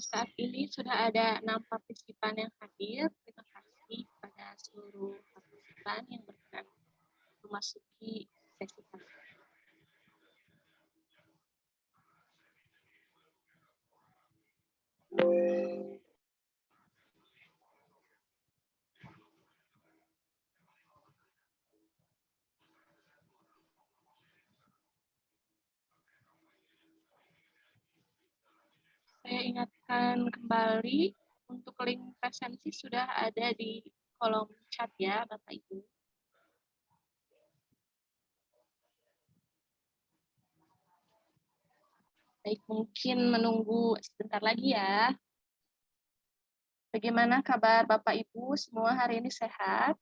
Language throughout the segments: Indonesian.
saat ini sudah ada 6 partisipan yang hadir. Terima kasih kepada seluruh partisipan yang berkenan memasuki sesi kami. Saya ingatkan kembali, untuk link presensi sudah ada di kolom chat ya, Bapak Ibu. Baik, mungkin menunggu sebentar lagi ya. Bagaimana kabar Bapak Ibu semua hari ini sehat?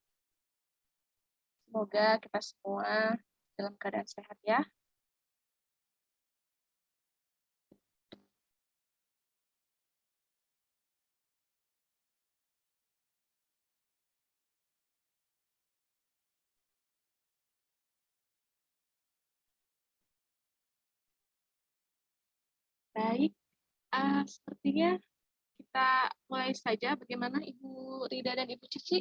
Semoga kita semua dalam keadaan sehat ya. Baik, sepertinya kita mulai saja. Bagaimana Ibu Rida dan Ibu Cici?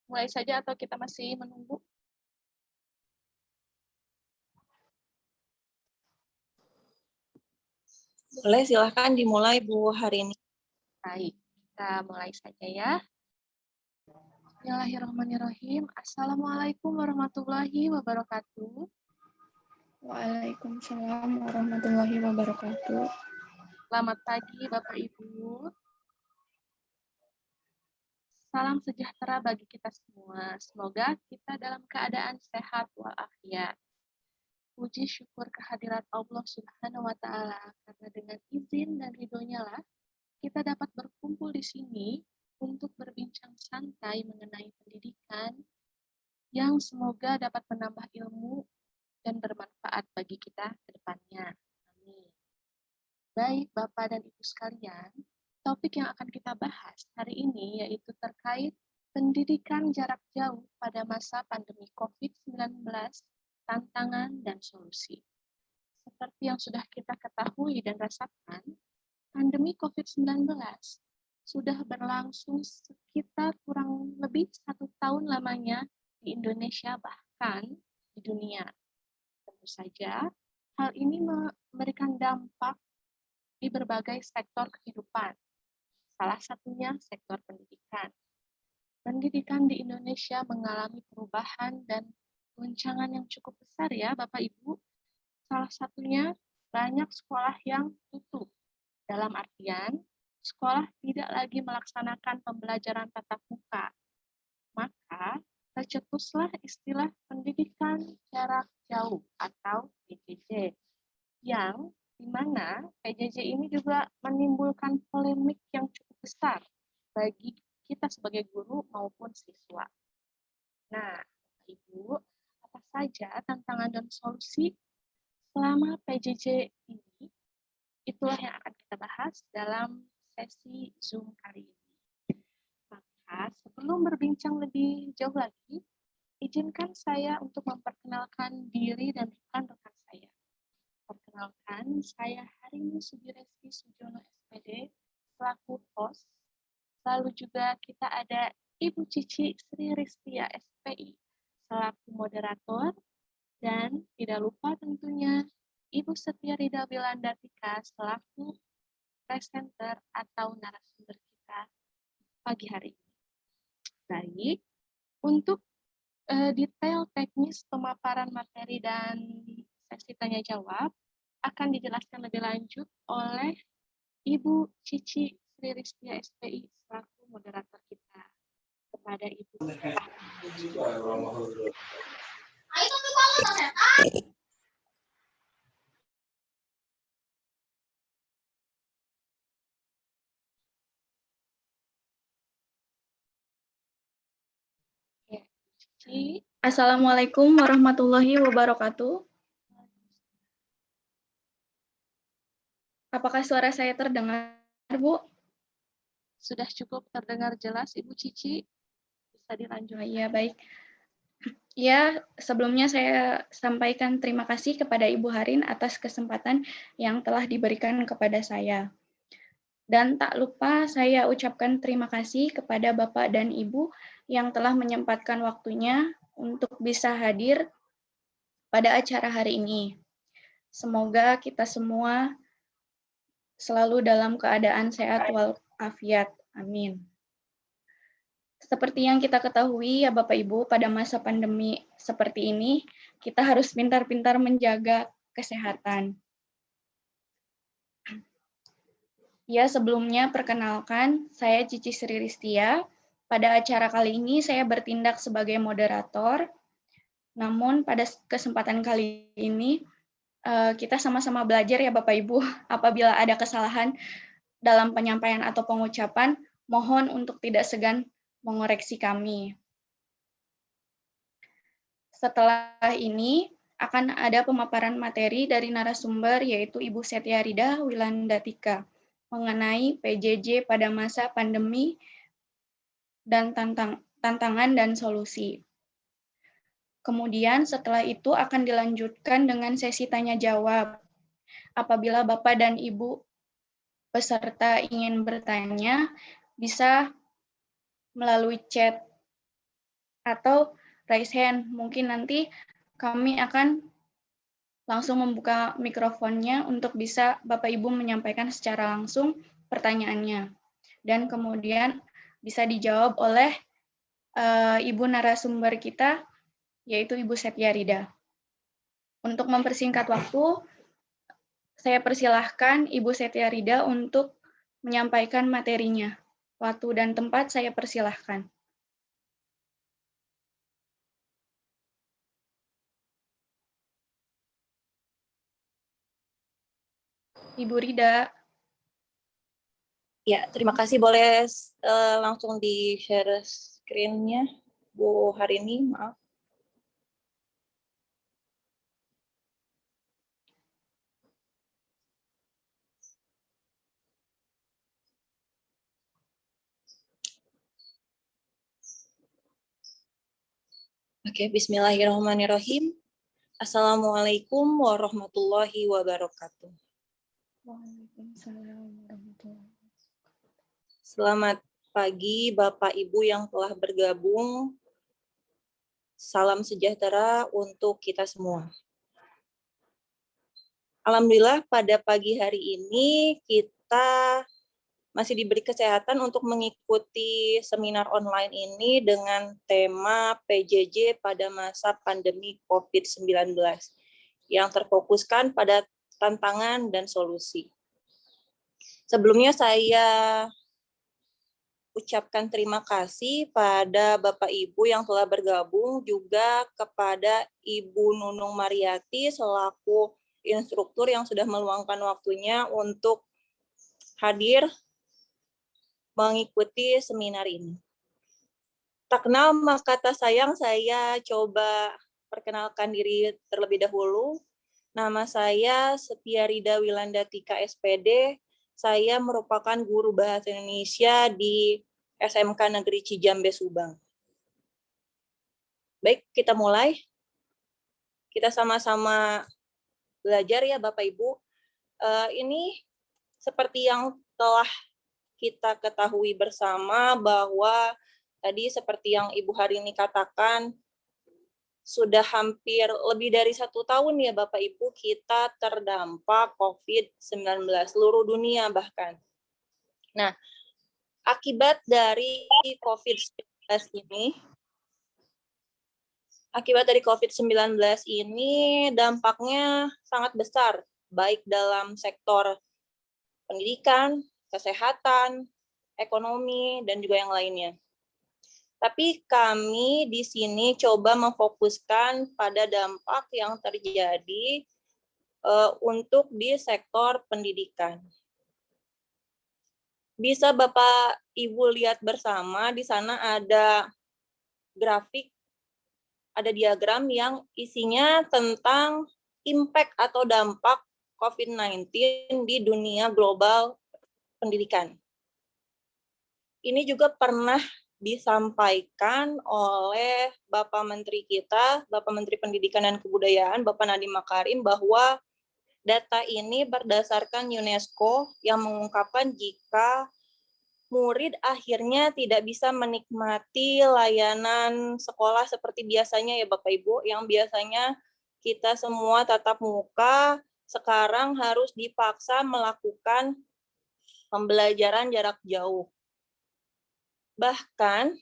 Mulai saja atau kita masih menunggu? Boleh, silahkan dimulai Bu hari ini. Baik, kita mulai saja ya. Bismillahirrahmanirrahim. Assalamualaikum warahmatullahi wabarakatuh. Waalaikumsalam warahmatullahi wabarakatuh. Selamat pagi Bapak Ibu. Salam sejahtera bagi kita semua. Semoga kita dalam keadaan sehat walafiat. Puji syukur kehadirat Allah Subhanahu wa Ta'ala, karena dengan izin dan ridhonya lah kita dapat berkumpul di sini untuk berbincang santai mengenai pendidikan yang semoga dapat menambah ilmu dan bermanfaat bagi kita ke depannya. Amin. Baik, Bapak dan Ibu sekalian, topik yang akan kita bahas hari ini yaitu terkait pendidikan jarak jauh pada masa pandemi COVID-19, tantangan dan solusi. Seperti yang sudah kita ketahui dan rasakan, pandemi COVID-19 sudah berlangsung sekitar kurang lebih 1 tahun lamanya di Indonesia, bahkan di dunia. Tentu saja, hal ini memberikan dampak di berbagai sektor kehidupan. Salah satunya sektor pendidikan. Pendidikan di Indonesia mengalami perubahan dan goncangan yang cukup besar ya Bapak Ibu. Salah satunya banyak sekolah yang tutup. Dalam artian, sekolah tidak lagi melaksanakan pembelajaran tatap muka. Maka, tercetuslah istilah pendidikan jarak jauh atau PJJ, yang di mana PJJ ini juga menimbulkan polemik yang cukup besar bagi kita sebagai guru maupun siswa. Nah, Ibu, apa saja tantangan dan solusi selama PJJ ini? Itulah yang akan kita bahas dalam sesi Zoom kali ini. Maka sebelum berbincang lebih jauh lagi, izinkan saya untuk memperkenalkan diri dan rekan-rekan saya. Perkenalkan, saya Harini Sudiresti Sujono SPD, selaku host. Lalu juga kita ada Ibu Cici Sri Ristia SPI, selaku moderator. Dan tidak lupa tentunya Ibu Setia Rida Wilandatika selaku presenter atau narasumber kita pagi hari ini. Baik, untuk detail teknis pemaparan materi dan sesi tanya jawab akan dijelaskan lebih lanjut oleh Ibu Cici Sri Ristia SPI selaku moderator kita. Kepada Ibu. Assalamualaikum warahmatullahi wabarakatuh. Apakah suara saya terdengar, Bu? Sudah cukup terdengar jelas, Ibu Cici. Bisa dilanjutkan. Iya, baik. Ya, sebelumnya saya sampaikan terima kasih kepada Ibu Harin atas kesempatan yang telah diberikan kepada saya. Dan tak lupa saya ucapkan terima kasih kepada Bapak dan Ibu yang telah menyempatkan waktunya untuk bisa hadir pada acara hari ini. Semoga kita semua selalu dalam keadaan sehat walafiat. Amin. Seperti yang kita ketahui ya Bapak Ibu, pada masa pandemi seperti ini, kita harus pintar-pintar menjaga kesehatan. Ya, sebelumnya perkenalkan, saya Cici Sri Ristia. Pada acara kali ini saya bertindak sebagai moderator, namun pada kesempatan kali ini kita sama-sama belajar ya Bapak Ibu. Apabila ada kesalahan dalam penyampaian atau pengucapan, mohon untuk tidak segan mengoreksi kami. Setelah ini akan ada pemaparan materi dari narasumber yaitu Ibu Setia Rida Wilandatika mengenai PJJ pada masa pandemi dan tantangan dan solusi. Kemudian setelah itu akan dilanjutkan dengan sesi tanya jawab. Apabila Bapak dan Ibu peserta ingin bertanya, bisa melalui chat atau raise hand. Mungkin nanti kami akan langsung membuka mikrofonnya untuk bisa Bapak Ibu menyampaikan secara langsung pertanyaannya. Dan kemudian bisa dijawab oleh Ibu narasumber kita, yaitu Ibu Setia Rida. Untuk mempersingkat waktu, saya persilahkan Ibu Setia Rida untuk menyampaikan materinya. Waktu dan tempat saya persilahkan. Ibu Rida. Ya, terima kasih. Boleh langsung di-share screen-nya, Bu Harini, maaf. Oke, bismillahirrahmanirrahim. Assalamualaikum warahmatullahi wabarakatuh. Waalaikumsalam warahmatullahi wabarakatuh. Selamat pagi Bapak Ibu yang telah bergabung. Salam sejahtera untuk kita semua. Alhamdulillah pada pagi hari ini kita masih diberi kesehatan untuk mengikuti seminar online ini dengan tema PJJ pada masa pandemi COVID-19 yang terfokuskan pada tantangan dan solusi. Sebelumnya saya ucapkan terima kasih pada Bapak Ibu yang telah bergabung, juga kepada Ibu Nunung Mariati selaku instruktur yang sudah meluangkan waktunya untuk hadir mengikuti seminar ini. Tak kenal maka tak sayang, saya coba perkenalkan diri terlebih dahulu. Nama saya Setia Rida Wilandatika SPD. Saya merupakan guru bahasa Indonesia di SMK Negeri Cijambe, Subang. Baik, kita mulai. Kita sama-sama belajar ya Bapak Ibu. Ini seperti yang telah kita ketahui bersama bahwa tadi seperti yang Ibu Harini katakan, sudah hampir lebih dari 1 tahun ya Bapak Ibu kita terdampak COVID-19, seluruh dunia bahkan. Nah, akibat dari COVID-19 ini dampaknya sangat besar, baik dalam sektor pendidikan, kesehatan, ekonomi, dan juga yang lainnya. Tapi kami di sini coba memfokuskan pada dampak yang terjadi untuk di sektor pendidikan. Bisa Bapak Ibu lihat bersama, di sana ada grafik, ada diagram yang isinya tentang impact atau dampak COVID-19 di dunia global pendidikan. Ini juga pernah disampaikan oleh Bapak Menteri kita, Bapak Menteri Pendidikan dan Kebudayaan, Bapak Nadiem Makarim, bahwa Data ini berdasarkan UNESCO yang mengungkapkan jika murid akhirnya tidak bisa menikmati layanan sekolah seperti biasanya ya Bapak Ibu, yang biasanya kita semua tatap muka, sekarang harus dipaksa melakukan pembelajaran jarak jauh. Bahkan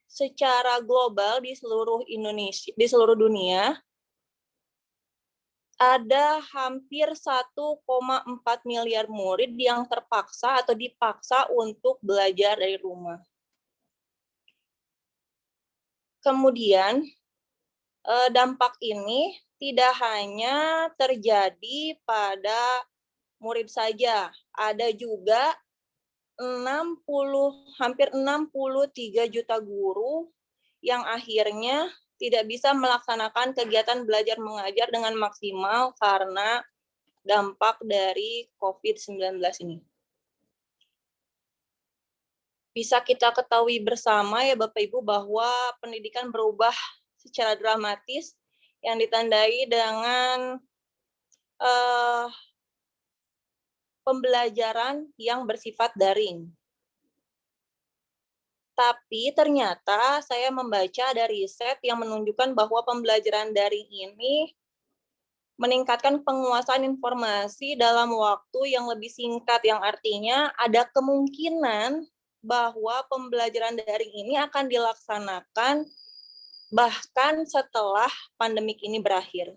secara global di seluruh Indonesia, di seluruh dunia, ada hampir 1,4 miliar murid yang terpaksa atau dipaksa untuk belajar dari rumah. Kemudian, dampak ini tidak hanya terjadi pada murid saja, ada juga hampir 63 juta guru yang akhirnya tidak bisa melaksanakan kegiatan belajar mengajar dengan maksimal karena dampak dari COVID-19 ini. Bisa kita ketahui bersama ya Bapak Ibu bahwa pendidikan berubah secara dramatis yang ditandai dengan pembelajaran yang bersifat daring. Tapi ternyata saya membaca ada riset yang menunjukkan bahwa pembelajaran daring ini meningkatkan penguasaan informasi dalam waktu yang lebih singkat, yang artinya ada kemungkinan bahwa pembelajaran daring ini akan dilaksanakan bahkan setelah pandemik ini berakhir.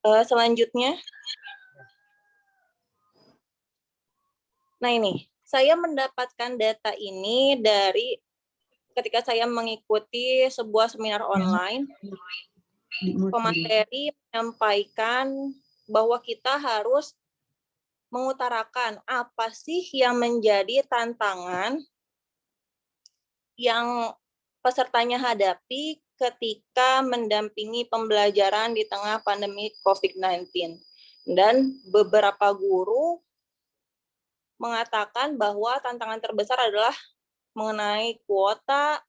Selanjutnya, nah ini, saya mendapatkan data ini dari ketika saya mengikuti sebuah seminar online. Pemateri menyampaikan bahwa kita harus mengutarakan apa sih yang menjadi tantangan yang pesertanya hadapi ketika mendampingi pembelajaran di tengah pandemi COVID-19. Dan beberapa guru mengatakan bahwa tantangan terbesar adalah mengenai kuota,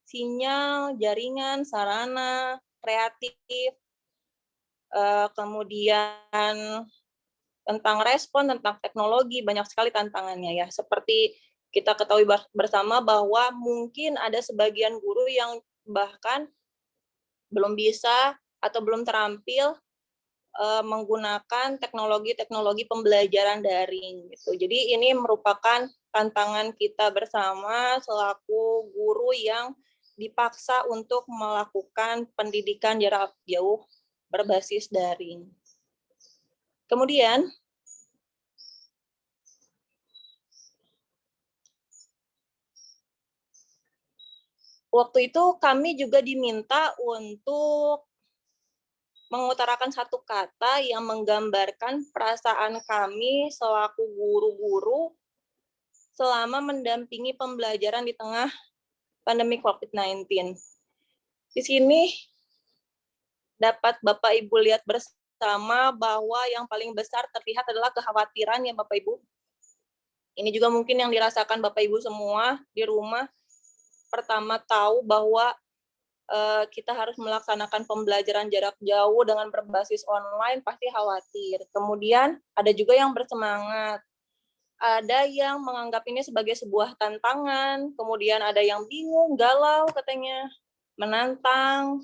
sinyal, jaringan, sarana, kreatif, kemudian tentang respon, tentang teknologi, banyak sekali tantangannya ya. Seperti kita ketahui bersama bahwa mungkin ada sebagian guru yang bahkan belum bisa atau belum terampil menggunakan teknologi-teknologi pembelajaran daring gitu. Jadi ini merupakan tantangan kita bersama selaku guru yang dipaksa untuk melakukan pendidikan jarak jauh berbasis daring. Kemudian, waktu itu kami juga diminta untuk mengutarakan satu kata yang menggambarkan perasaan kami selaku guru-guru selama mendampingi pembelajaran di tengah pandemi COVID-19. Di sini dapat Bapak Ibu lihat bersama bahwa yang paling besar terlihat adalah kekhawatiran ya Bapak Ibu. Ini juga mungkin yang dirasakan Bapak Ibu semua di rumah. Pertama tahu bahwa kita harus melaksanakan pembelajaran jarak jauh dengan berbasis online, pasti khawatir. Kemudian ada juga yang bersemangat. Ada yang menganggap ini sebagai sebuah tantangan, kemudian ada yang bingung, galau katanya, menantang,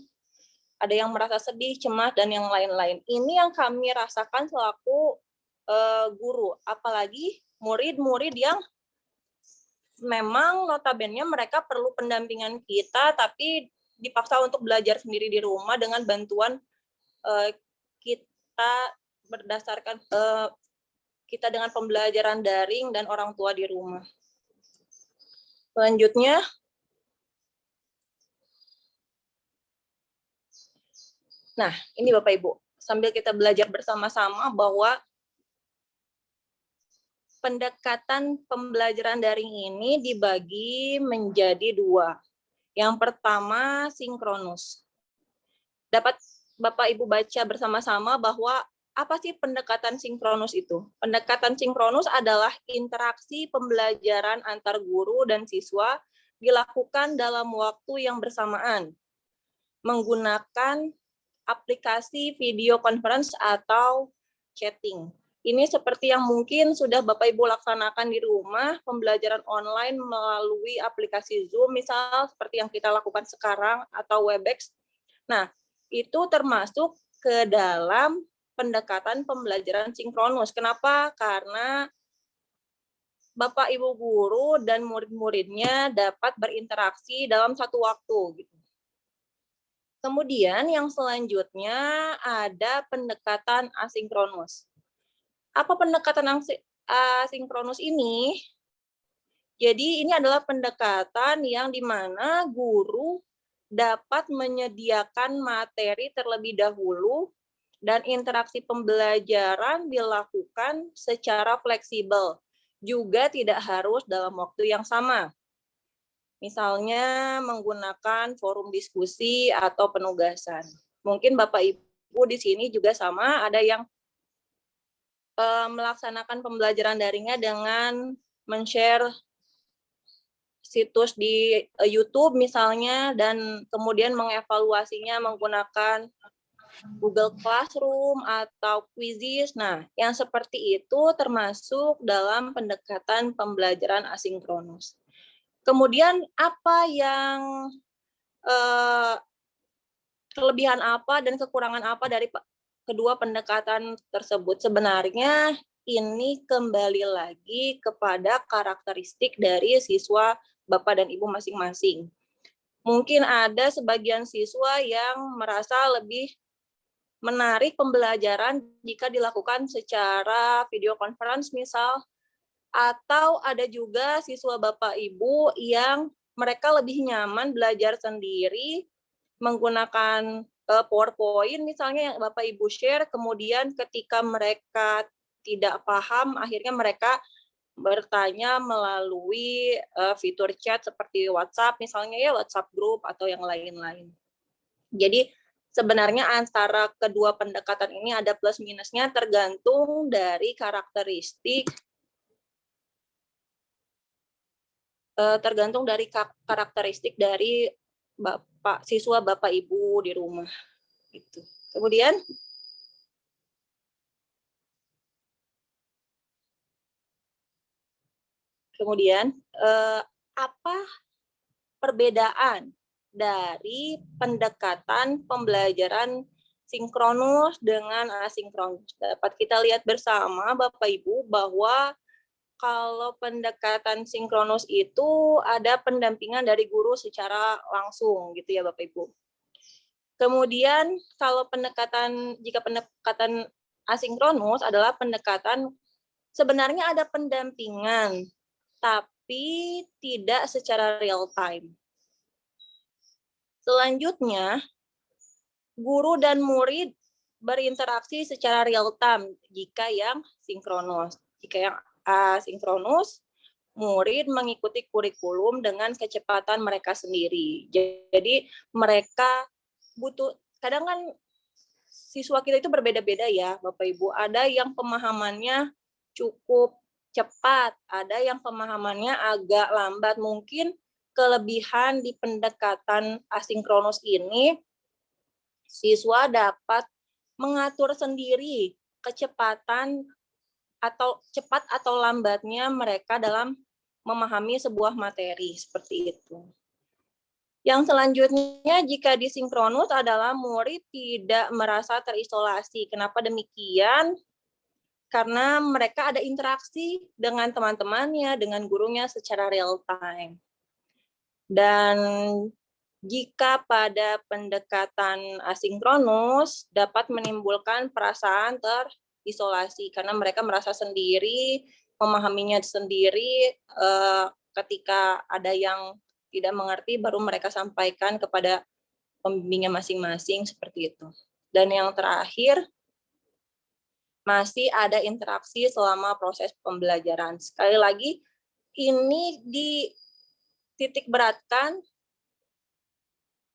ada yang merasa sedih, cemas, dan yang lain-lain. Ini yang kami rasakan selaku guru, apalagi murid-murid yang memang notabene mereka perlu pendampingan kita, tapi dipaksa untuk belajar sendiri di rumah dengan bantuan kita berdasarkan kita dengan pembelajaran daring dan orang tua di rumah. Selanjutnya, nah ini Bapak Ibu, sambil kita belajar bersama-sama bahwa pendekatan pembelajaran daring ini dibagi menjadi dua. Yang pertama, sinkronus. Dapat Bapak Ibu baca bersama-sama bahwa apa sih pendekatan sinkronus itu? Pendekatan sinkronus adalah interaksi pembelajaran antar guru dan siswa dilakukan dalam waktu yang bersamaan, menggunakan aplikasi video conference atau chatting. Ini seperti yang mungkin sudah Bapak Ibu laksanakan di rumah, pembelajaran online melalui aplikasi Zoom, misal seperti yang kita lakukan sekarang, atau Webex. Nah, itu termasuk ke dalam pendekatan pembelajaran sinkronus. Kenapa? Karena Bapak Ibu guru dan murid-muridnya dapat berinteraksi dalam satu waktu. Gitu. Kemudian yang selanjutnya ada pendekatan asinkronus. Apa pendekatan asinkronus ini? Jadi ini adalah pendekatan yang dimana guru dapat menyediakan materi terlebih dahulu dan interaksi pembelajaran dilakukan secara fleksibel, juga tidak harus dalam waktu yang sama. Misalnya menggunakan forum diskusi atau penugasan. Mungkin Bapak Ibu di sini juga sama, ada yang melaksanakan pembelajaran daringnya dengan men-share situs di YouTube misalnya, dan kemudian mengevaluasinya menggunakan Google Classroom atau Quizzes. Nah, yang seperti itu termasuk dalam pendekatan pembelajaran asinkronus. Kemudian apa yang kelebihan apa dan kekurangan apa dari kedua pendekatan tersebut? Sebenarnya ini kembali lagi kepada karakteristik dari siswa Bapak dan Ibu masing-masing. Mungkin ada sebagian siswa yang merasa lebih menarik pembelajaran jika dilakukan secara video conference misal, atau ada juga siswa Bapak Ibu yang mereka lebih nyaman belajar sendiri menggunakan PowerPoint misalnya yang Bapak Ibu share, kemudian ketika mereka tidak paham, akhirnya mereka bertanya melalui fitur chat seperti WhatsApp misalnya ya, WhatsApp group atau yang lain-lain. Jadi sebenarnya antara kedua pendekatan ini ada plus minusnya tergantung dari karakteristik dari siswa Bapak Ibu di rumah gitu. Kemudian apa perbedaan dari pendekatan pembelajaran sinkronus dengan asinkronus? Dapat kita lihat bersama Bapak Ibu bahwa kalau pendekatan sinkronus itu ada pendampingan dari guru secara langsung gitu ya Bapak Ibu. Kemudian kalau jika pendekatan asinkronus adalah pendekatan sebenarnya ada pendampingan tapi tidak secara real time. Selanjutnya, guru dan murid berinteraksi secara real time jika yang sinkronus. Jika yang asinkronus, murid mengikuti kurikulum dengan kecepatan mereka sendiri. Jadi mereka kadang kan siswa kita itu berbeda-beda ya Bapak Ibu. Ada yang pemahamannya cukup cepat, ada yang pemahamannya agak lambat. Mungkin kelebihan di pendekatan asinkronus ini, siswa dapat mengatur sendiri kecepatan atau cepat atau lambatnya mereka dalam memahami sebuah materi seperti itu. Yang selanjutnya, jika disinkronus adalah murid tidak merasa terisolasi. Kenapa demikian? Karena mereka ada interaksi dengan teman-temannya, dengan gurunya secara real time. Dan jika pada pendekatan asinkronus dapat menimbulkan perasaan terisolasi karena mereka merasa sendiri, memahaminya sendiri, ketika ada yang tidak mengerti baru mereka sampaikan kepada pembimbingnya masing-masing seperti itu. Dan yang terakhir, masih ada interaksi selama proses pembelajaran. Sekali lagi, ini dititik beratkan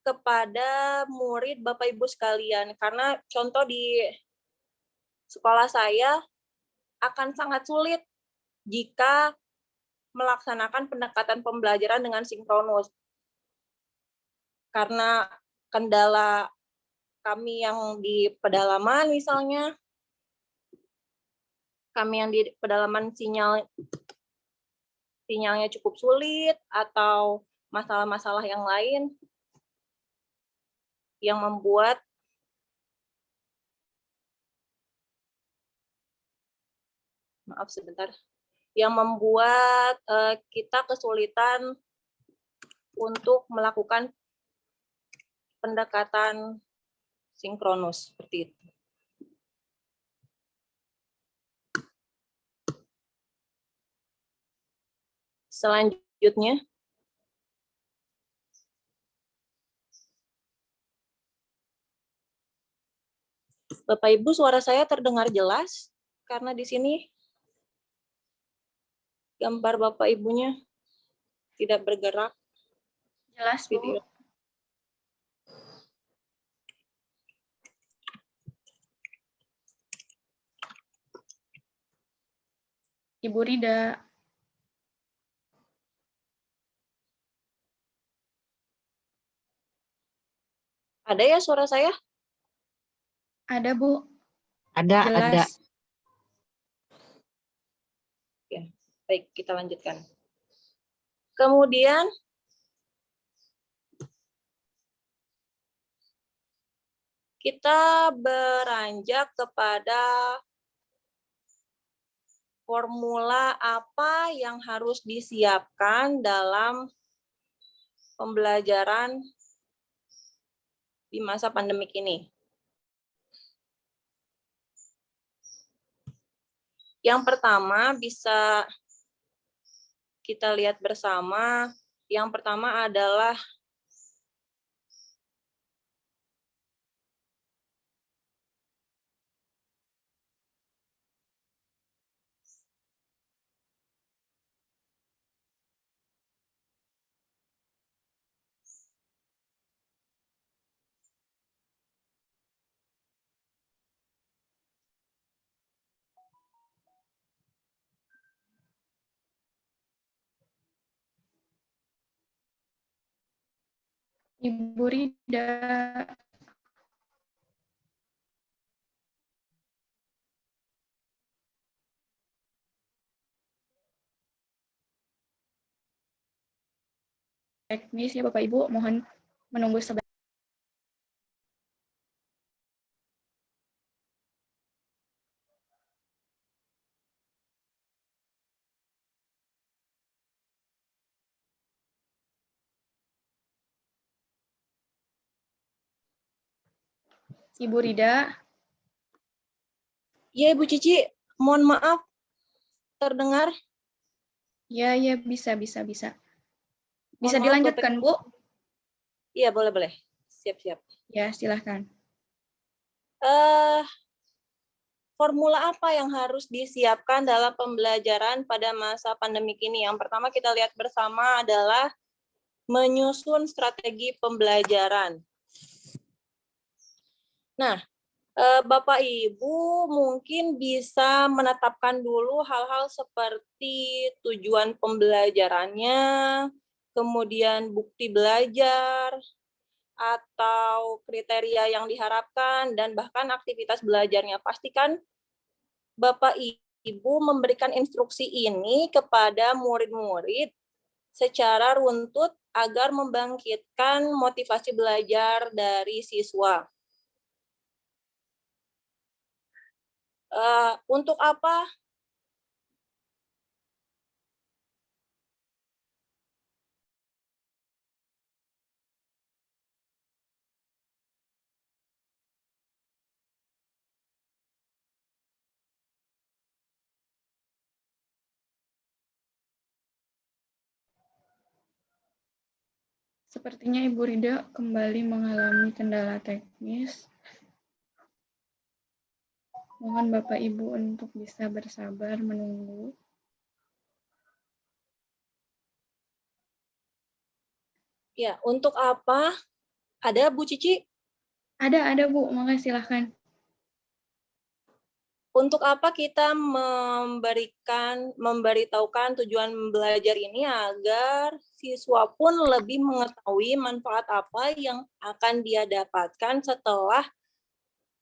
kepada murid Bapak Ibu sekalian, karena contoh di sekolah saya akan sangat sulit jika melaksanakan pendekatan pembelajaran dengan sinkronus. Karena kendala kami yang di pedalaman misalnya, kami yang di pedalaman sinyalnya cukup sulit, atau masalah-masalah yang lain yang membuat kita kesulitan untuk melakukan pendekatan sinkronus seperti itu. Selanjutnya, Bapak Ibu, suara saya terdengar jelas karena di sini gambar Bapak Ibunya tidak bergerak. Jelas, Bu. Video. Ibu Rida. Ada ya suara saya? Ada, Bu. Ada. Jelas. Ya, baik, kita lanjutkan. Kemudian, kita beranjak kepada formula apa yang harus disiapkan dalam pembelajaran di masa pandemik ini. Yang pertama bisa kita lihat bersama, yang pertama adalah Ibu Rida. Teknis ya Bapak Ibu, mohon menunggu sebentar. Ibu Rida. ya Ibu Cici, mohon maaf terdengar. Ya, bisa. Bisa Mohon maaf, dilanjutkan, Bu? Iya, boleh. Siap. Ya, silahkan. Formula apa yang harus disiapkan dalam pembelajaran pada masa pandemik ini? Yang pertama kita lihat bersama adalah menyusun strategi pembelajaran. Nah, Bapak Ibu mungkin bisa menetapkan dulu hal-hal seperti tujuan pembelajarannya, kemudian bukti belajar, atau kriteria yang diharapkan, dan bahkan aktivitas belajarnya. Pastikan Bapak Ibu memberikan instruksi ini kepada murid-murid secara runtut agar membangkitkan motivasi belajar dari siswa. Untuk apa? Sepertinya Ibu Rida kembali mengalami kendala teknis. Mohon Bapak Ibu untuk bisa bersabar menunggu. Ya, untuk apa? Ada Bu Cici? Ada Bu, monggo silahkan. Untuk apa kita memberitahukan tujuan belajar ini agar siswa pun lebih mengetahui manfaat apa yang akan dia dapatkan setelah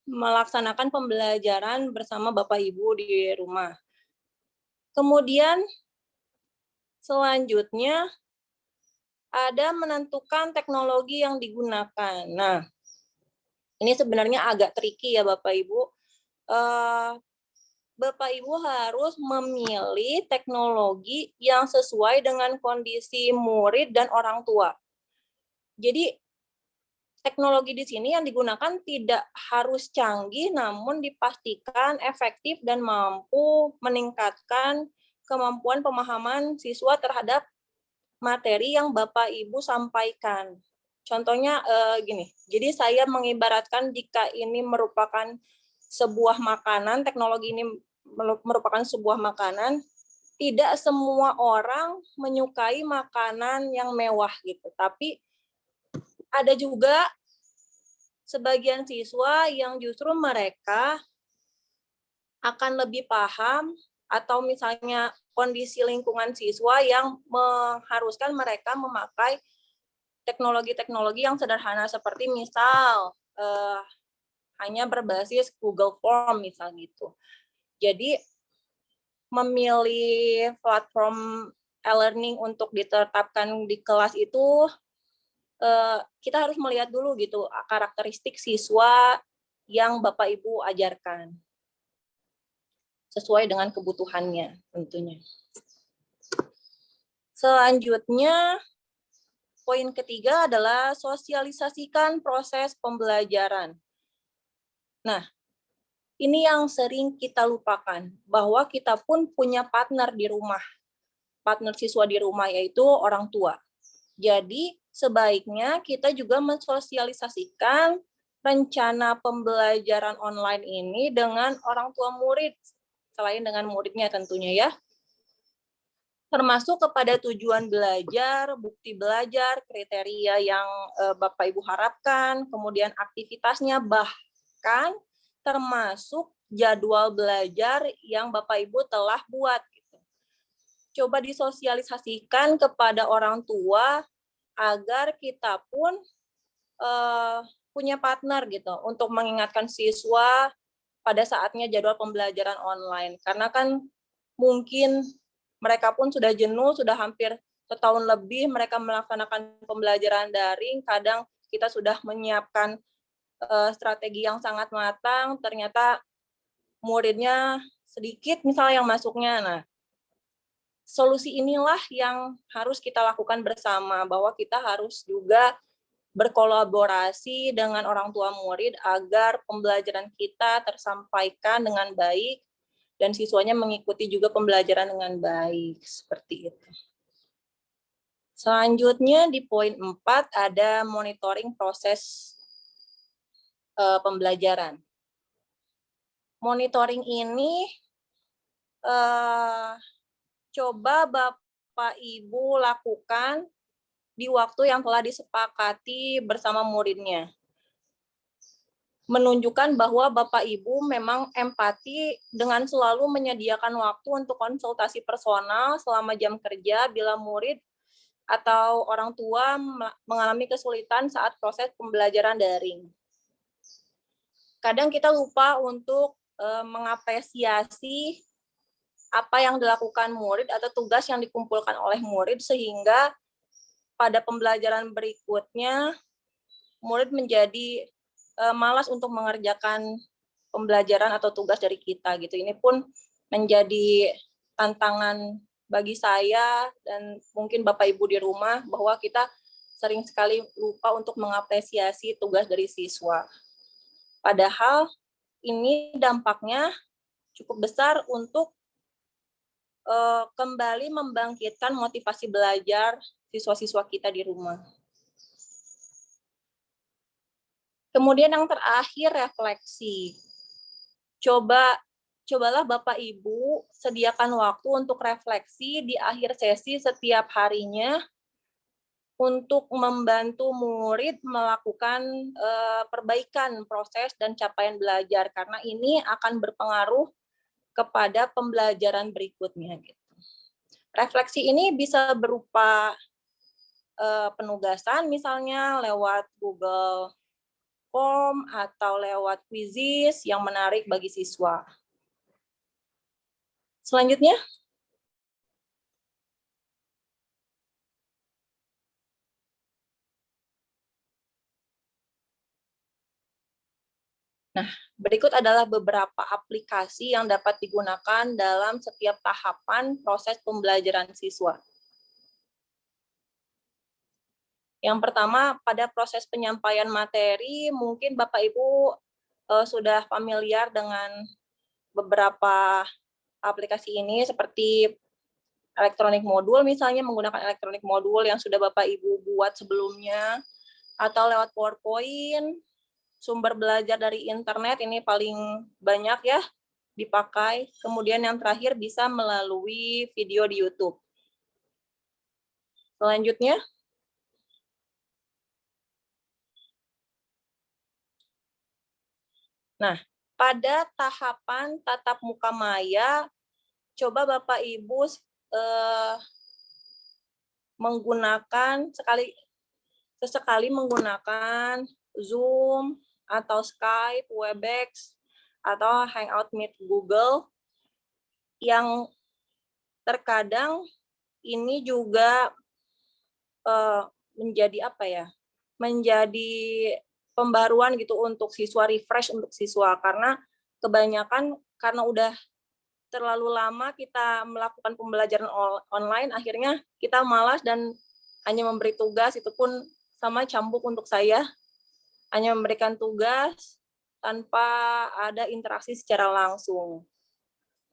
melaksanakan pembelajaran bersama Bapak Ibu di rumah. Kemudian selanjutnya ada menentukan teknologi yang digunakan. Nah, ini sebenarnya agak tricky ya Bapak Ibu. Bapak Ibu harus memilih teknologi yang sesuai dengan kondisi murid dan orang tua. Jadi teknologi di sini yang digunakan tidak harus canggih, namun dipastikan efektif dan mampu meningkatkan kemampuan pemahaman siswa terhadap materi yang Bapak Ibu sampaikan. Contohnya gini, jadi saya mengibaratkan jika ini merupakan sebuah makanan, teknologi ini merupakan sebuah makanan, tidak semua orang menyukai makanan yang mewah gitu, tapi ada juga sebagian siswa yang justru mereka akan lebih paham atau misalnya kondisi lingkungan siswa yang mengharuskan mereka memakai teknologi-teknologi yang sederhana seperti misal hanya berbasis Google Form misal gitu. Jadi memilih platform e-learning untuk ditetapkan di kelas itu kita harus melihat dulu gitu karakteristik siswa yang Bapak Ibu ajarkan sesuai dengan kebutuhannya tentunya. Selanjutnya, poin ketiga adalah sosialisasikan proses pembelajaran. Nah, ini yang sering kita lupakan, bahwa kita pun punya partner di rumah. Partner siswa di rumah yaitu orang tua. Jadi, sebaiknya kita juga mensosialisasikan rencana pembelajaran online ini dengan orang tua murid, selain dengan muridnya tentunya ya. Termasuk kepada tujuan belajar, bukti belajar, kriteria yang Bapak Ibu harapkan, kemudian aktivitasnya, bahkan termasuk jadwal belajar yang Bapak Ibu telah buat. Gitu. Coba disosialisasikan kepada orang tua agar kita pun punya partner gitu untuk mengingatkan siswa pada saatnya jadwal pembelajaran online. Karena kan mungkin mereka pun sudah jenuh, sudah hampir setahun lebih mereka melaksanakan pembelajaran daring, kadang kita sudah menyiapkan strategi yang sangat matang, ternyata muridnya sedikit misalnya yang masuknya. Nah, solusi inilah yang harus kita lakukan bersama, bahwa kita harus juga berkolaborasi dengan orang tua murid agar pembelajaran kita tersampaikan dengan baik dan siswanya mengikuti juga pembelajaran dengan baik, seperti itu. Selanjutnya di poin 4 ada monitoring proses pembelajaran. Monitoring ini coba Bapak Ibu lakukan di waktu yang telah disepakati bersama muridnya. Menunjukkan bahwa Bapak Ibu memang empati dengan selalu menyediakan waktu untuk konsultasi personal selama jam kerja bila murid atau orang tua mengalami kesulitan saat proses pembelajaran daring. Kadang kita lupa untuk mengapresiasi apa yang dilakukan murid atau tugas yang dikumpulkan oleh murid sehingga pada pembelajaran berikutnya murid menjadi malas untuk mengerjakan pembelajaran atau tugas dari kita gitu. Ini pun menjadi tantangan bagi saya dan mungkin Bapak Ibu di rumah bahwa kita sering sekali lupa untuk mengapresiasi tugas dari siswa. Padahal ini dampaknya cukup besar untuk kembali membangkitkan motivasi belajar siswa-siswa kita di rumah. Kemudian yang terakhir, refleksi. Cobalah Bapak Ibu sediakan waktu untuk refleksi di akhir sesi setiap harinya untuk membantu murid melakukan perbaikan proses dan capaian belajar, karena ini akan berpengaruh kepada pembelajaran berikutnya gitu. Refleksi ini bisa berupa penugasan misalnya lewat Google Form atau lewat quizzes yang menarik bagi siswa. Selanjutnya, nah, berikut adalah beberapa aplikasi yang dapat digunakan dalam setiap tahapan proses pembelajaran siswa. Yang pertama, pada proses penyampaian materi, mungkin Bapak Ibu sudah familiar dengan beberapa aplikasi ini, seperti elektronik modul, misalnya menggunakan elektronik modul yang sudah Bapak Ibu buat sebelumnya, atau lewat PowerPoint, sumber belajar dari internet ini paling banyak ya dipakai. Kemudian yang terakhir bisa melalui video di YouTube. Selanjutnya, nah, pada tahapan tatap muka maya, coba Bapak Ibu menggunakan sesekali menggunakan Zoom atau Skype, Webex, atau Hangout Meet Google, yang terkadang ini juga menjadi apa ya? Menjadi pembaruan gitu untuk siswa, refresh untuk siswa, karena kebanyakan karena udah terlalu lama kita melakukan pembelajaran online, akhirnya kita malas dan hanya memberi tugas, itu pun sama cambuk untuk saya, hanya memberikan tugas tanpa ada interaksi secara langsung.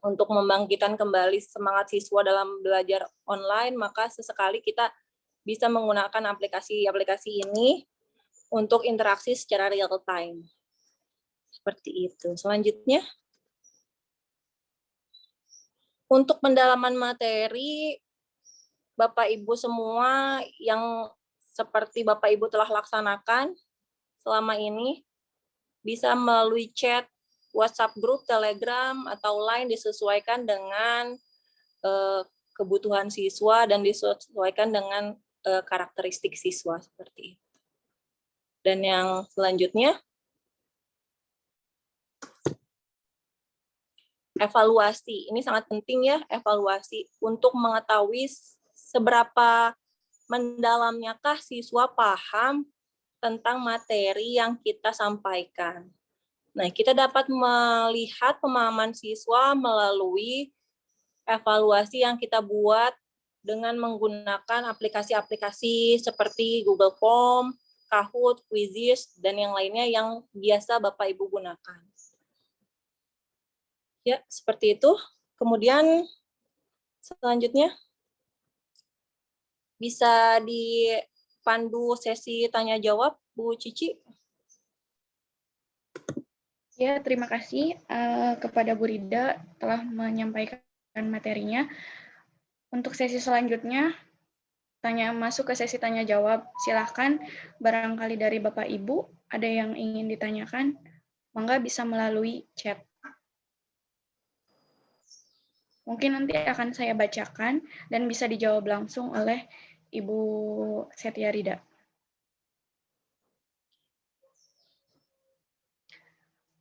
Untuk membangkitkan kembali semangat siswa dalam belajar online, maka sesekali kita bisa menggunakan aplikasi-aplikasi ini untuk interaksi secara real time. Seperti itu. Selanjutnya, untuk pendalaman materi, Bapak Ibu semua yang seperti Bapak Ibu telah laksanakan selama ini, bisa melalui chat, WhatsApp group, Telegram, atau Line, disesuaikan dengan kebutuhan siswa dan disesuaikan dengan karakteristik siswa seperti itu. Dan yang selanjutnya, evaluasi. Ini sangat penting ya, evaluasi untuk mengetahui seberapa mendalamnyakah siswa paham tentang materi yang kita sampaikan. Nah, kita dapat melihat pemahaman siswa melalui evaluasi yang kita buat dengan menggunakan aplikasi-aplikasi seperti Google Form, Kahoot, Quizzes, dan yang lainnya yang biasa Bapak Ibu gunakan. Ya, seperti itu. Kemudian selanjutnya bisa dipandu sesi tanya jawab, Bu Cici. Ya, terima kasih kepada Bu Rida telah menyampaikan materinya. Untuk sesi selanjutnya, masuk ke sesi tanya jawab. Silahkan, barangkali dari Bapak Ibu ada yang ingin ditanyakan, mangga bisa melalui chat. Mungkin nanti akan saya bacakan dan bisa dijawab langsung oleh Ibu Setia Rida.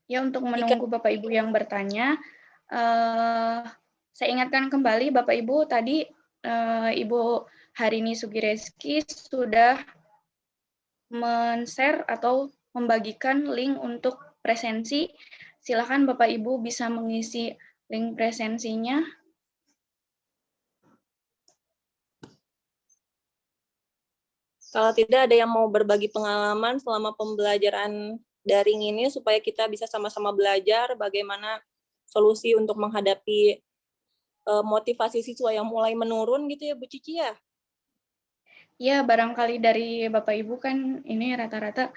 Ya, untuk menunggu Bapak Ibu yang bertanya, saya ingatkan kembali Bapak Ibu tadi Ibu Harini Sugireski sudah men-share atau membagikan link untuk presensi. Silakan Bapak Ibu bisa mengisi link presensinya. Kalau tidak ada yang mau berbagi pengalaman selama pembelajaran daring ini supaya kita bisa sama-sama belajar bagaimana solusi untuk menghadapi motivasi siswa yang mulai menurun gitu ya Bu Cici ya? Ya, barangkali dari Bapak Ibu kan ini rata-rata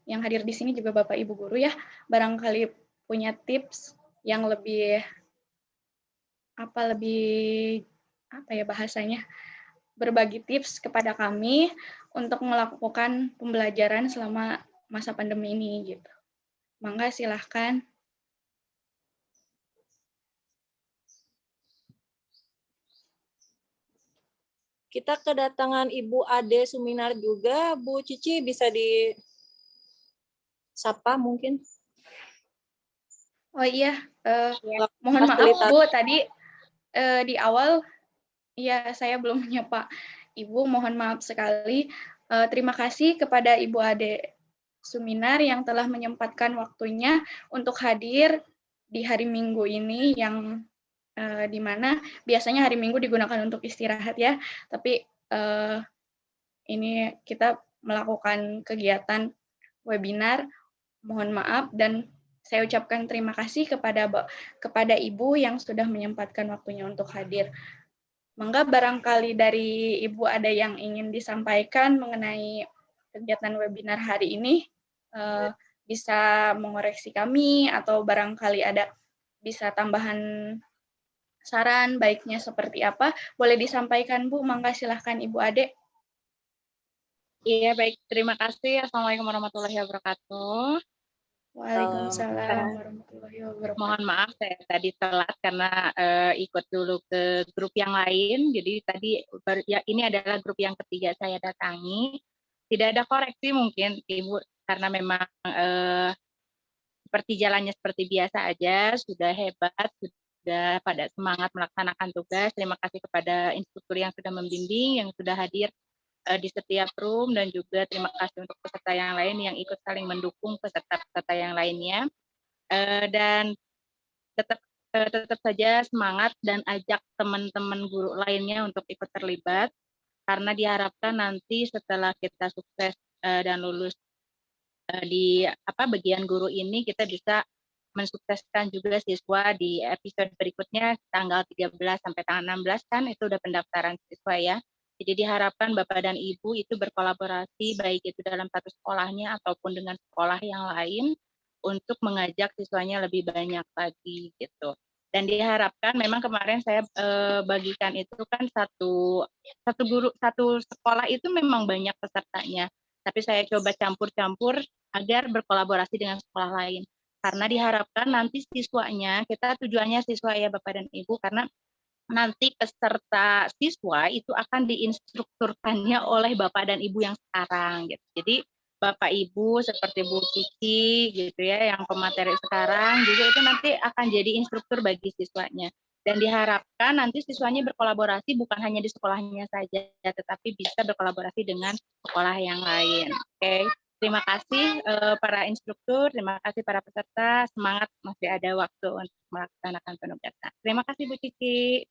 yang hadir di sini juga Bapak Ibu guru ya, barangkali punya tips yang lebih apa ya bahasanya, berbagi tips kepada kami untuk melakukan pembelajaran selama masa pandemi ini gitu. Mangga silahkan. Kita kedatangan Ibu Ade Suminar juga. Bu Cici bisa disapa mungkin? Oh iya, Ya, mohon maaf fasilitator. Bu, tadi di awal ya saya belum menyapa Ibu, mohon maaf sekali. Terima kasih kepada Ibu Ade Suminar yang telah menyempatkan waktunya untuk hadir di hari Minggu ini yang di mana biasanya hari Minggu digunakan untuk istirahat ya, tapi ini kita melakukan kegiatan webinar. Mohon maaf dan saya ucapkan terima kasih kepada Ibu yang sudah menyempatkan waktunya untuk hadir. Mangga barangkali dari Ibu ada yang ingin disampaikan mengenai kegiatan webinar hari ini, bisa mengoreksi kami atau barangkali ada bisa tambahan saran baiknya seperti apa, boleh disampaikan Bu, mangga silahkan Ibu Ade. Iya, baik. Terima kasih. Assalamualaikum warahmatullahi wabarakatuh. Waalaikumsalam warahmatullahi wabarakatuh. Mohon maaf, saya tadi telat karena ikut dulu ke grup yang lain. Jadi tadi ya, ini adalah grup yang ketiga saya datangi. Tidak ada koreksi mungkin, Ibu, karena memang seperti jalannya seperti biasa aja, sudah hebat, sudah pada semangat melaksanakan tugas. Terima kasih kepada instruktur yang sudah membimbing, yang sudah hadir di setiap room, dan juga terima kasih untuk peserta yang lain yang ikut saling mendukung peserta-peserta yang lainnya. Dan tetap saja semangat dan ajak teman-teman guru lainnya untuk ikut terlibat, karena diharapkan nanti setelah kita sukses dan lulus di bagian guru ini, kita bisa mensukseskan juga siswa di episode berikutnya tanggal 13 sampai tanggal 16 kan itu udah pendaftaran siswa ya. Jadi diharapkan Bapak dan Ibu itu berkolaborasi baik itu dalam satu sekolahnya ataupun dengan sekolah yang lain untuk mengajak siswanya lebih banyak lagi gitu. Dan diharapkan memang kemarin saya bagikan itu kan satu sekolah itu memang banyak pesertanya. Tapi saya coba campur-campur agar berkolaborasi dengan sekolah lain. Karena diharapkan nanti siswanya, kita tujuannya siswa ya Bapak dan Ibu, karena nanti peserta siswa itu akan diinstrukturkannya oleh Bapak dan Ibu yang sekarang gitu. Jadi Bapak Ibu seperti Bu Cici gitu ya yang pemateri sekarang juga itu nanti akan jadi instruktur bagi siswanya. Dan diharapkan nanti siswanya berkolaborasi bukan hanya di sekolahnya saja, tetapi bisa berkolaborasi dengan sekolah yang lain. Oke, terima kasih para instruktur, terima kasih para peserta, semangat masih ada waktu untuk melaksanakan penugasan. Terima kasih Bu Cici.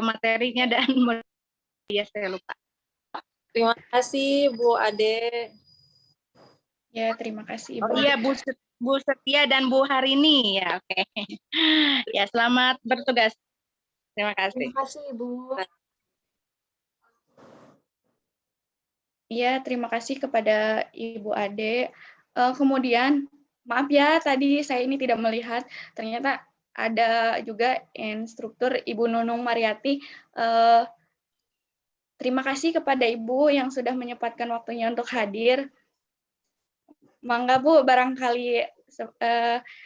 Materinya dan ya saya lupa. Terima kasih Bu Ade. Ya, terima kasih Ibu. Oh iya, Bu Setia dan Bu Harini ya, oke. Ya, selamat bertugas. Terima kasih. Terima kasih Ibu. Iya, terima kasih kepada Ibu Ade. Kemudian, maaf ya, tadi saya ini tidak melihat, ternyata ada juga instruktur Ibu Nunung Mariati. Terima kasih kepada Ibu yang sudah menyempatkan waktunya untuk hadir. Mangga Bu, barangkali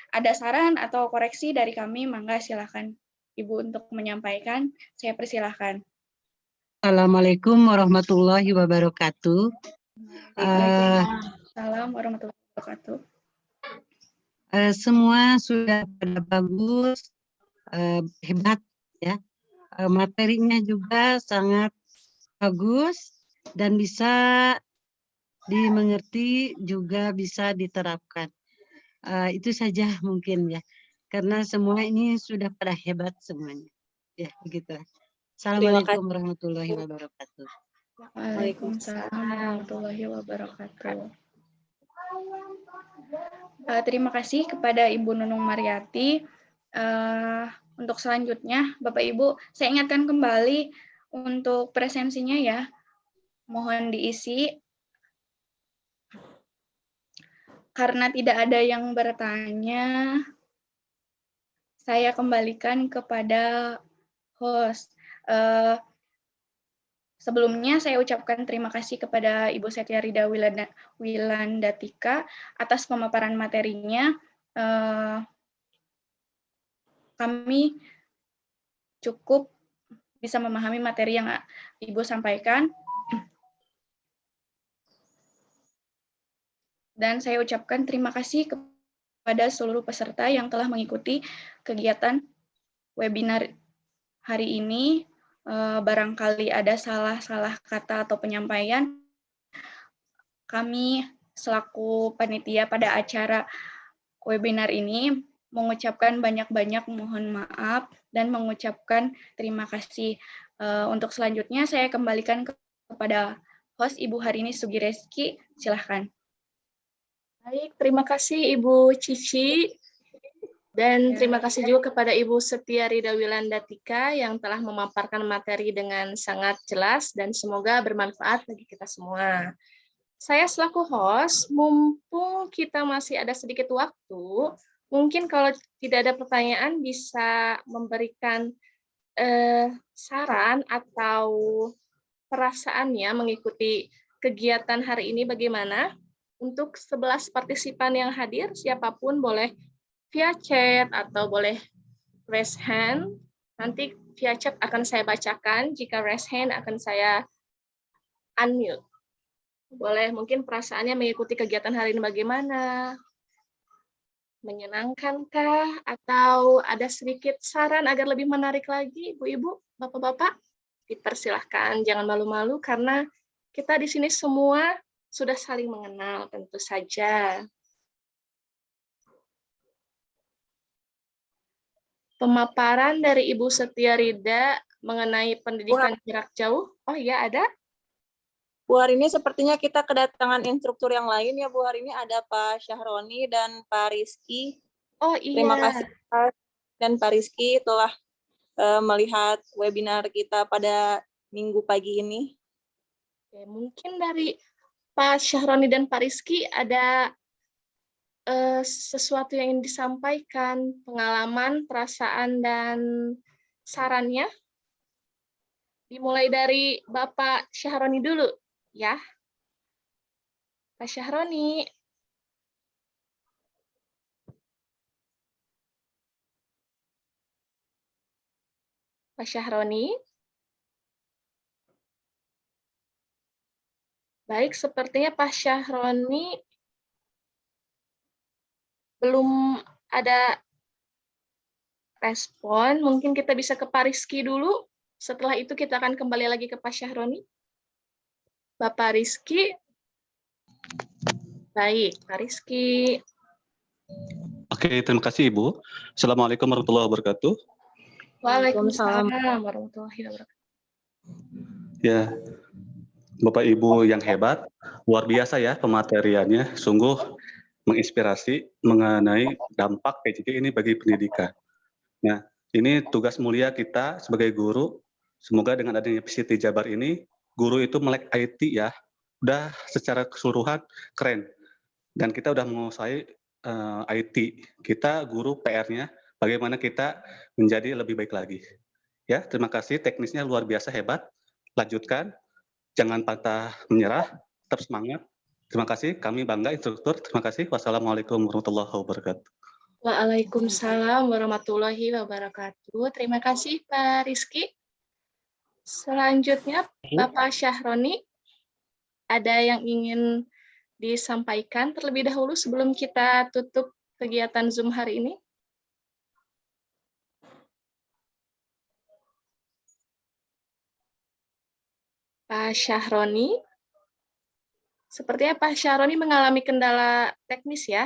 ada saran atau koreksi dari kami, mangga silakan Ibu untuk menyampaikan. Saya persilahkan. Assalamualaikum warahmatullahi wabarakatuh. Waalaikumsalam warahmatullahi wabarakatuh. Semua sudah pada bagus, hebat ya. Materinya juga sangat bagus dan bisa dimengerti juga bisa diterapkan. Itu saja mungkin ya, karena semua ini sudah pada hebat semuanya. Ya begitu. Assalamualaikum warahmatullahi wabarakatuh. Waalaikumsalam warahmatullahi wabarakatuh. Terima kasih kepada Ibu Nunung Mariati. Untuk selanjutnya, Bapak Ibu, saya ingatkan kembali untuk presensinya ya. Mohon diisi. Karena tidak ada yang bertanya, saya kembalikan kepada host. Sebelumnya saya ucapkan terima kasih kepada Ibu Setia Rida Wilandatika atas pemaparan materinya. Kami cukup bisa memahami materi yang Ibu sampaikan. Dan saya ucapkan terima kasih kepada seluruh peserta yang telah mengikuti kegiatan webinar hari ini. Barangkali ada salah-salah kata atau penyampaian, kami selaku panitia pada acara webinar ini mengucapkan banyak-banyak mohon maaf dan mengucapkan terima kasih. Untuk selanjutnya saya kembalikan kepada host Ibu Harini Sugireski, silahkan. Baik, terima kasih Ibu Cici. Dan terima kasih juga kepada Ibu Setia Rida Wilandatika yang telah memaparkan materi dengan sangat jelas dan semoga bermanfaat bagi kita semua. Saya selaku host, mumpung kita masih ada sedikit waktu, mungkin kalau tidak ada pertanyaan bisa memberikan saran atau perasaannya mengikuti kegiatan hari ini bagaimana. Untuk 11 partisipan yang hadir, siapapun boleh via chat atau boleh raise hand. Nanti via chat akan saya bacakan, jika raise hand akan saya unmute. Boleh mungkin perasaannya mengikuti kegiatan hari ini bagaimana? Menyenangkankah? Atau ada sedikit saran agar lebih menarik lagi, Ibu-ibu, Bapak-bapak? Dipersilahkan, jangan malu-malu karena kita di sini semua sudah saling mengenal tentu saja. Pemaparan dari Ibu Setia Rida mengenai pendidikan jarak jauh. Oh iya, ada? Bu, hari ini sepertinya kita kedatangan instruktur yang lain ya, Bu. Hari ini ada Pak Syahroni dan Pak Rizky. Oh iya. Terima kasih Pak dan Pak Rizky telah melihat webinar kita pada minggu pagi ini. Oke, mungkin dari Pak Syahroni dan Pak Rizky ada sesuatu yang ingin disampaikan, pengalaman, perasaan, dan sarannya. Dimulai dari Bapak Syahroni dulu, ya. Pak Syahroni. Pak Syahroni. Baik, sepertinya Pak Syahroni belum ada respon. Mungkin kita bisa ke Pak Rizky dulu. Setelah itu kita akan kembali lagi ke Pak Syahroni. Bapak Rizky. Baik, Pak Rizky. Oke, terima kasih Ibu. Assalamualaikum warahmatullahi wabarakatuh. Waalaikumsalam warahmatullahi wabarakatuh. Ya, Bapak Ibu yang hebat, luar biasa ya pemateriannya, sungguh menginspirasi mengenai dampak PJJ ini bagi pendidikan. Nah, ini tugas mulia kita sebagai guru. Semoga dengan adanya PCT Jabar ini, guru itu melek IT ya, udah secara keseluruhan keren. Dan kita udah menguasai IT. Kita guru PR-nya bagaimana kita menjadi lebih baik lagi. Ya, terima kasih, teknisnya luar biasa hebat. Lanjutkan, jangan patah menyerah, tetap semangat. Terima kasih, kami bangga instruktur. Terima kasih. Wassalamualaikum warahmatullahi wabarakatuh. Waalaikumsalam warahmatullahi wabarakatuh. Terima kasih Pak Rizky. Selanjutnya Bapak Syahroni, ada yang ingin disampaikan terlebih dahulu sebelum kita tutup kegiatan Zoom hari ini? Pak Syahroni. Sepertinya Pak Syahroni mengalami kendala teknis ya.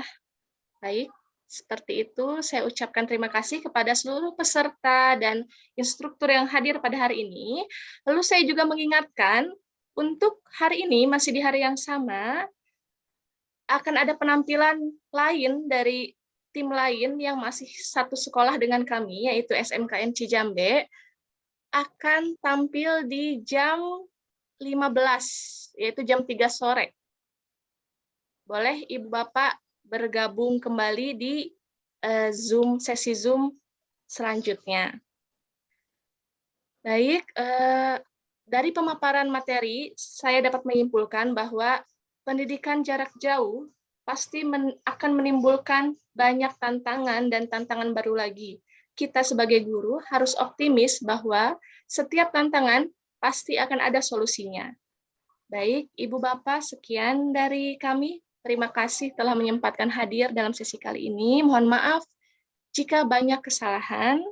Baik, seperti itu saya ucapkan terima kasih kepada seluruh peserta dan instruktur yang hadir pada hari ini. Lalu saya juga mengingatkan untuk hari ini masih di hari yang sama akan ada penampilan lain dari tim lain yang masih satu sekolah dengan kami, yaitu SMKN Cijambe, akan tampil di jam 15, yaitu jam 3 sore. Boleh Ibu Bapak bergabung kembali di sesi Zoom selanjutnya. Baik, dari pemaparan materi, saya dapat menyimpulkan bahwa pendidikan jarak jauh pasti akan menimbulkan banyak tantangan dan tantangan baru lagi. kita sebagai guru harus optimis bahwa setiap tantangan pasti akan ada solusinya. Baik, Ibu Bapak, sekian dari kami. Terima kasih telah menyempatkan hadir dalam sesi kali ini. Mohon maaf jika banyak kesalahan.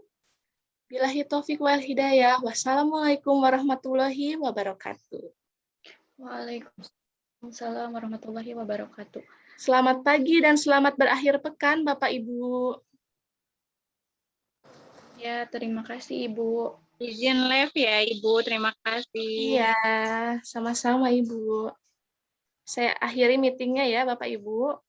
Billahi taufiq wal hidayah. Wassalamualaikum warahmatullahi wabarakatuh. Waalaikumsalam warahmatullahi wabarakatuh. Selamat pagi dan selamat berakhir pekan, Bapak Ibu. Ya, terima kasih Ibu. Izin live ya Ibu, terima kasih. Iya, sama-sama Ibu. Saya akhiri meetingnya ya, Bapak Ibu.